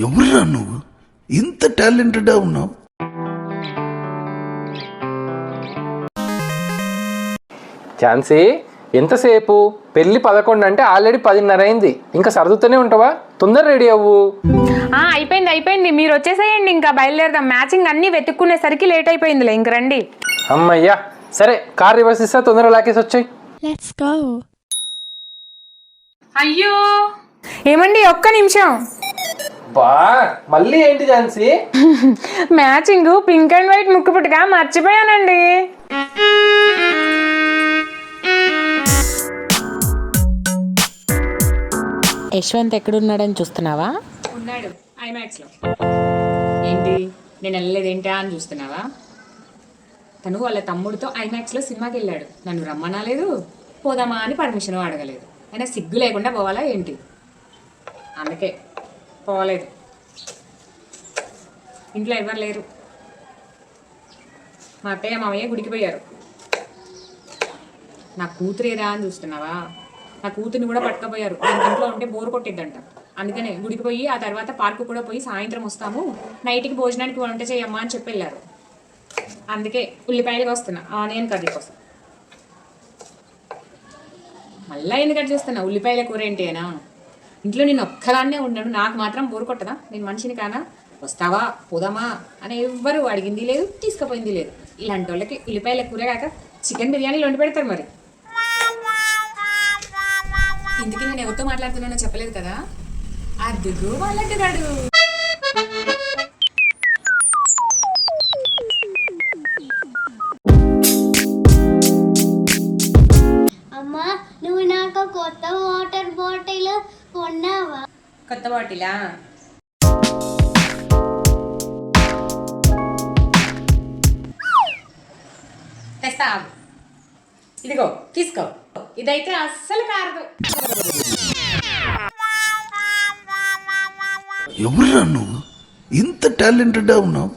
ఎవరురా నువ్వు ఇంత టాలెంటెడ్ ఉన్నావు? ఝాన్సీ, ఎంతసేపు? పెళ్ళి 11 అంటే ఆల్రెడీ 10:30 అయింది. ఇంకా సర్దుతూనే ఉంటావా? తొందర రెడీ అవ్వు. అయిపోయింది. మీరు వచ్చేసేయండి, ఇంకా బయలుదేరదాం. మ్యాచింగ్ అన్ని వెతుక్కునేసరికి లేట్ అయిపోయిందిలే. ఇంక రండి. అమ్మయ్యా, సరే కార్ రివర్స్ ఇస్తా, తొందరగా లాకేసి వచ్చాయి. Let's go. అయ్యో ఏమండి, ఒక్క నిమిషం. బా మళ్ళీ ఏంటి Jhansi? Matching pink and white ముక్కు పుట్టుగా మర్చిపోయానండి. యశ్వంత్ ఎక్కడున్నాడని చూస్తున్నావా? ఉన్నాడు ఐమాక్స్లో. ఏంటి నేను వెళ్ళలేదేంటా అని చూస్తున్నావా? తను వాళ్ళ తమ్ముడితో ఐమాక్స్లో సినిమాకి వెళ్ళాడు. నన్ను రమ్మనలేదు, పోదామా అని పర్మిషన్ అడగలేదు. అయినా సిగ్గు లేకుండా పోవాలా ఏంటి? అందుకే పోలేదు. ఇంట్లో ఎవరు లేరు. మా అత్తయ్య మామయ్య గుడికి పోయారు. నా కూతురు ఏదా అని చూస్తున్నావా? నా కూతుర్ని కూడా పట్టుకపోయారు. ఇంట్లో ఉంటే బోర్ కొట్టిద్దంట. అందుకనే గుడికి పోయి ఆ తర్వాత పార్కు కూడా పోయి సాయంత్రం వస్తాము, నైట్కి భోజనానికి వంట చేయమ్మా అని చెప్పి వెళ్ళారు. అందుకే ఉల్లిపాయలు వస్తున్నా, ఆనియన్ కర్రీ కోసం. మళ్ళీ ఎందుకంటే చూస్తున్నా ఉల్లిపాయల కూర ఏంటి అయినా? ఇంట్లో నేను ఒక్కదాన్నే ఉన్నాను, నాకు మాత్రం బోర్ కొట్టదా? నేను మనిషిని కానా? వస్తావా పోదామా అని ఎవ్వరు అడిగింది లేదు, తీసుకుపోయింది లేదు. ఇలాంటి వాళ్ళకి ఉల్లిపాయల కూర కాక చికెన్ బిర్యానీలు వండి పెడతారు. మరి ఇందుకే నేను ఎవరితో మాట్లాడుతున్నానో చెప్పలేదు కదా. అదిగో వాళ్ళంటున్నాడు. అమ్మా, నువ్వు నాకు కొత్త వాటర్ బాటిల్ కొన్నావా? కొత్త బాటిలా? తెస్తా, ఇదిగో తీసుకో. ఇదైతే అస్సలు కారదు. ఎవరురా నువ్వు ఇంత టాలెంటెడ్ ఉన్నావు?